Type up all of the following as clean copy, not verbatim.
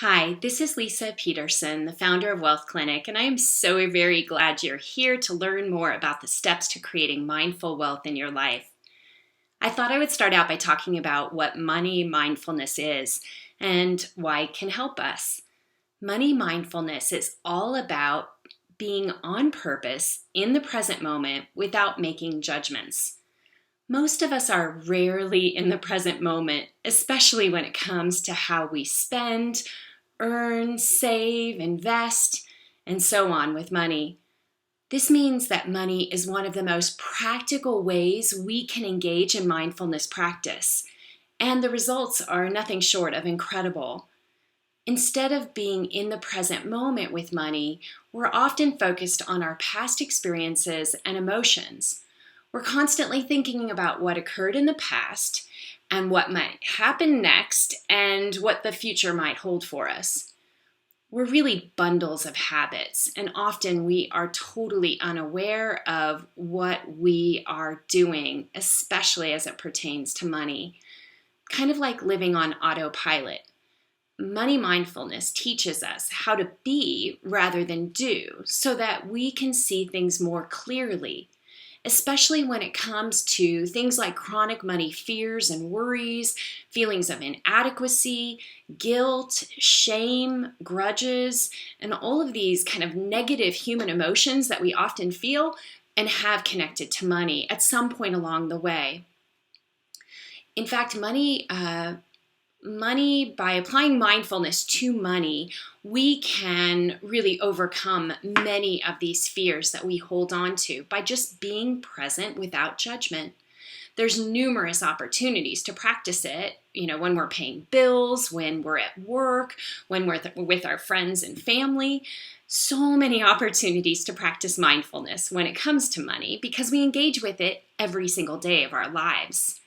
Hi, this is Lisa Peterson, the founder of Wealth Clinic, and I am so very glad you're here to learn more about the steps to creating mindful wealth in your life. I thought I would start out by talking about what money mindfulness is and why it can help us. Money mindfulness is all about being on purpose in the present moment without making judgments. Most of us are rarely in the present moment, especially when it comes to how we spend, earn, save, invest, and so on with money. This means that money is one of the most practical ways we can engage in mindfulness practice, and the results are nothing short of incredible. Instead of being in the present moment with money, we're often focused on our past experiences and emotions. We're constantly thinking about what occurred in the past and what might happen next and what the future might hold for us. We're really bundles of habits, and often we are totally unaware of what we are doing, especially as it pertains to money. Kind of like living on autopilot. Money mindfulness teaches us how to be rather than do so that we can see things more clearly, especially when it comes to things like chronic money fears and worries, feelings of inadequacy, guilt, shame, grudges, and all of these kind of negative human emotions that we often feel and have connected to money at some point along the way. In fact, money, by applying mindfulness to money, we can really overcome many of these fears that we hold on to by just being present without judgment. There's numerous opportunities to practice it, when we're paying bills, when we're at work, when we're with our friends and family. So many opportunities to practice mindfulness when it comes to money because we engage with it every single day of our lives.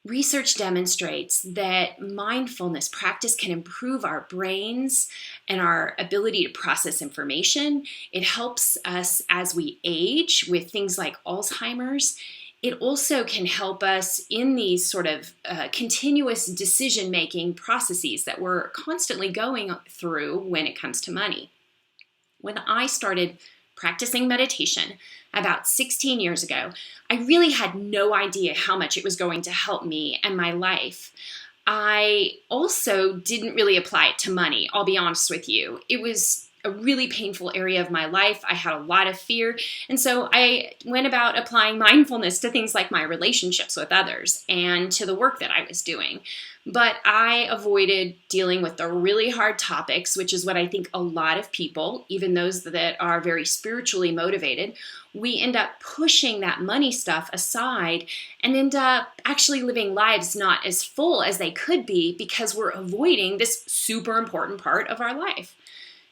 Research demonstrates that mindfulness practice can improve our brains and our ability to process information. It helps us as we age with things like Alzheimer's. It also can help us in these sort of continuous decision-making processes that we're constantly going through when it comes to money. When I started practicing meditation about 16 years ago, I really had no idea how much it was going to help me and my life. I also didn't really apply it to money, I'll be honest with you. It was a really painful area of my life. I had a lot of fear. And so I went about applying mindfulness to things like my relationships with others and to the work that I was doing. But I avoided dealing with the really hard topics, which is what I think a lot of people, even those that are very spiritually motivated, we end up pushing that money stuff aside and end up actually living lives not as full as they could be because we're avoiding this super important part of our life.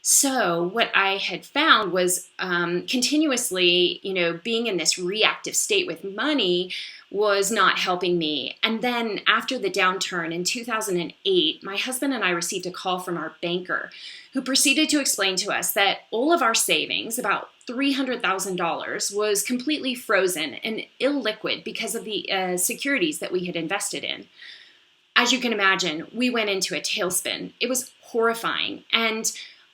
So what I had found was continuously, being in this reactive state with money was not helping me. And then after the downturn in 2008, my husband and I received a call from our banker who proceeded to explain to us that all of our savings, about $300,000, was completely frozen and illiquid because of the securities that we had invested in. As you can imagine, we went into a tailspin. It was horrifying. And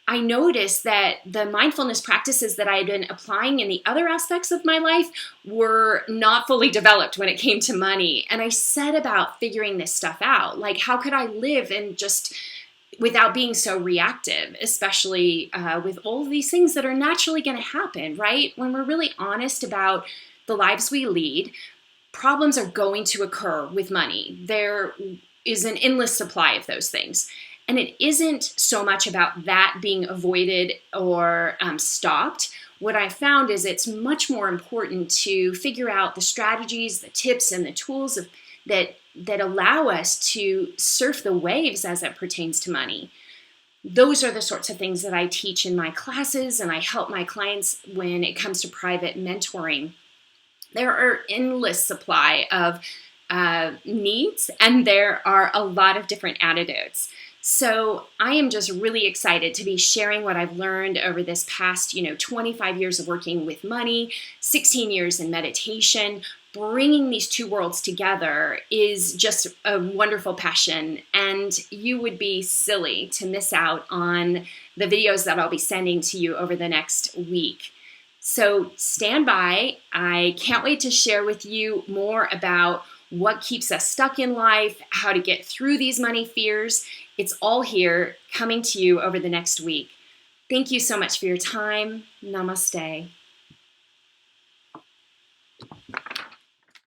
I noticed that the mindfulness practices that I had been applying in the other aspects of my life were not fully developed when it came to money. And I set about figuring this stuff out. Like, how could I live and just without being so reactive, especially with all of these things that are naturally going to happen, right? When we're really honest about the lives we lead, problems are going to occur with money. There is an endless supply of those things. And it isn't so much about that being avoided or stopped. What I found is it's much more important to figure out the strategies, the tips, and the tools that allow us to surf the waves as it pertains to money. Those are the sorts of things that I teach in my classes, and I help my clients when it comes to private mentoring. There are endless supply of needs, and there are a lot of different antidotes. So I am just really excited to be sharing what I've learned over this past, 25 years of working with money, 16 years in meditation, bringing these two worlds together is just a wonderful passion, and you would be silly to miss out on the videos that I'll be sending to you over the next week. So stand by. I can't wait to share with you more about what keeps us stuck in life, how to get through these money fears. It's all here coming to you over the next week. Thank you so much for your time. Namaste.